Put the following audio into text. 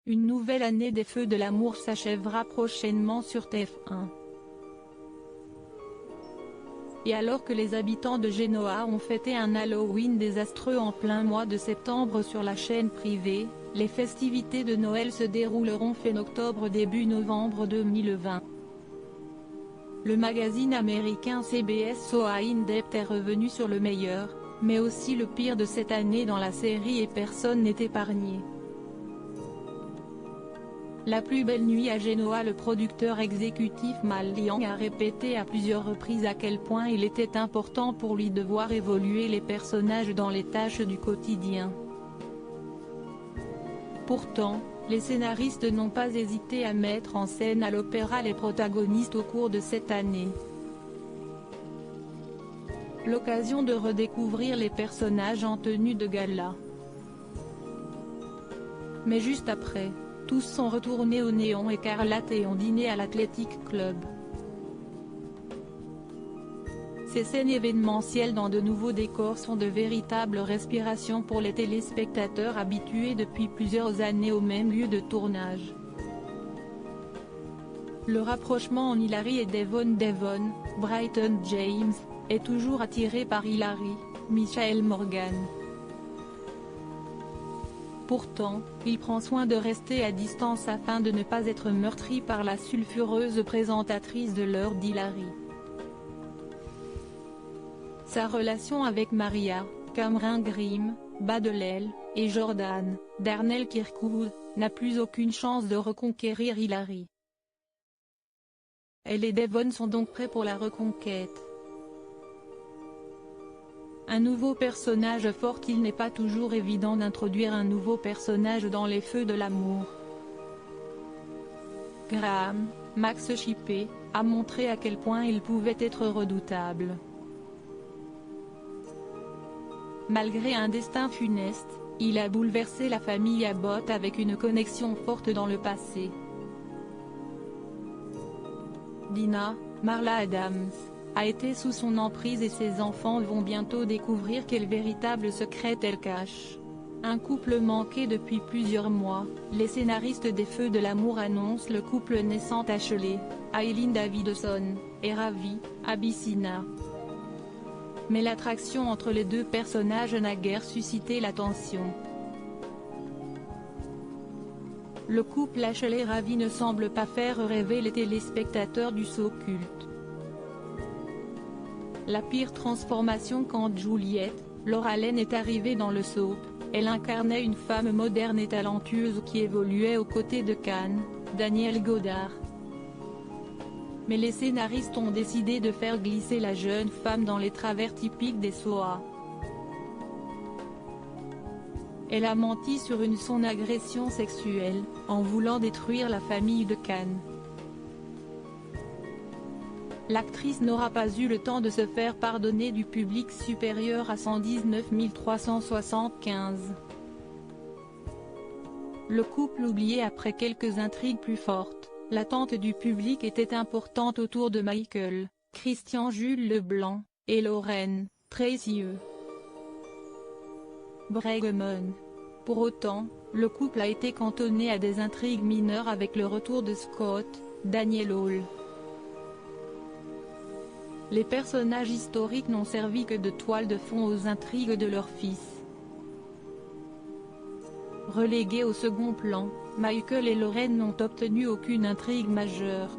Une nouvelle année des Feux de l'amour s'achèvera prochainement sur TF1. Et alors que les habitants de Genoa ont fêté un Halloween désastreux en plein mois de septembre sur la chaîne privée, les festivités de Noël se dérouleront fin octobre début novembre 2020. Le magazine américain CBS So In Depth est revenu sur le meilleur, mais aussi le pire de cette année dans la série et personne n'est épargné. La plus belle nuit à Genoa. Le producteur exécutif Mal Yang a répété à plusieurs reprises à quel point il était important pour lui de voir évoluer les personnages dans les tâches du quotidien. Pourtant, les scénaristes n'ont pas hésité à mettre en scène à l'opéra les protagonistes au cours de cette année. L'occasion de redécouvrir les personnages en tenue de gala. Mais juste après, tous sont retournés au néon écarlate et ont dîné à l'Athletic Club. Ces scènes événementielles dans de nouveaux décors sont de véritables respirations pour les téléspectateurs habitués depuis plusieurs années au même lieu de tournage. Le rapprochement en Hilary et Devon, Bryton James, est toujours attiré par Hilary, Michael Morgan. Pourtant, il prend soin de rester à distance afin de ne pas être meurtri par la sulfureuse présentatrice de l'heure d'Hilary. Sa relation avec Maria, Cameron Grimm, Baddelel, et Jordan, Darnell Kirkwood, n'a plus aucune chance de reconquérir Hilary. Elle et Devon sont donc prêts pour la reconquête. Un nouveau personnage fort. Il n'est pas toujours évident d'introduire un nouveau personnage dans les Feux de l'amour. Graham, Max Shippey, a montré à quel point il pouvait être redoutable. Malgré un destin funeste, il a bouleversé la famille Abbott avec une connexion forte dans le passé. Dina, Marla Adams, a été sous son emprise et ses enfants vont bientôt découvrir quel véritable secret elle cache. Un couple manqué depuis plusieurs mois, les scénaristes des Feux de l'amour annoncent le couple naissant Ashley, Aileen Davidson, et Ravi, Abyssina. Mais l'attraction entre les deux personnages n'a guère suscité l'attention. Le couple Ashley-Ravi ne semble pas faire rêver les téléspectateurs du show culte. La pire transformation quand Juliette, Laura Lane est arrivée dans le soap, elle incarnait une femme moderne et talentueuse qui évoluait aux côtés de Khan, Daniel Godard. Mais les scénaristes ont décidé de faire glisser la jeune femme dans les travers typiques des SOA. Elle a menti sur son agression sexuelle, en voulant détruire la famille de Khan. L'actrice n'aura pas eu le temps de se faire pardonner du public supérieur à 119 375. Le couple oublié après quelques intrigues plus fortes, l'attente du public était importante autour de Michael, Christian Jules Leblanc, et Lauren, Tracy Bregman. Pour autant, le couple a été cantonné à des intrigues mineures avec le retour de Scott, Daniel Hall. Les personnages historiques n'ont servi que de toile de fond aux intrigues de leur fils. Relégués au second plan, Michael et Lauren n'ont obtenu aucune intrigue majeure.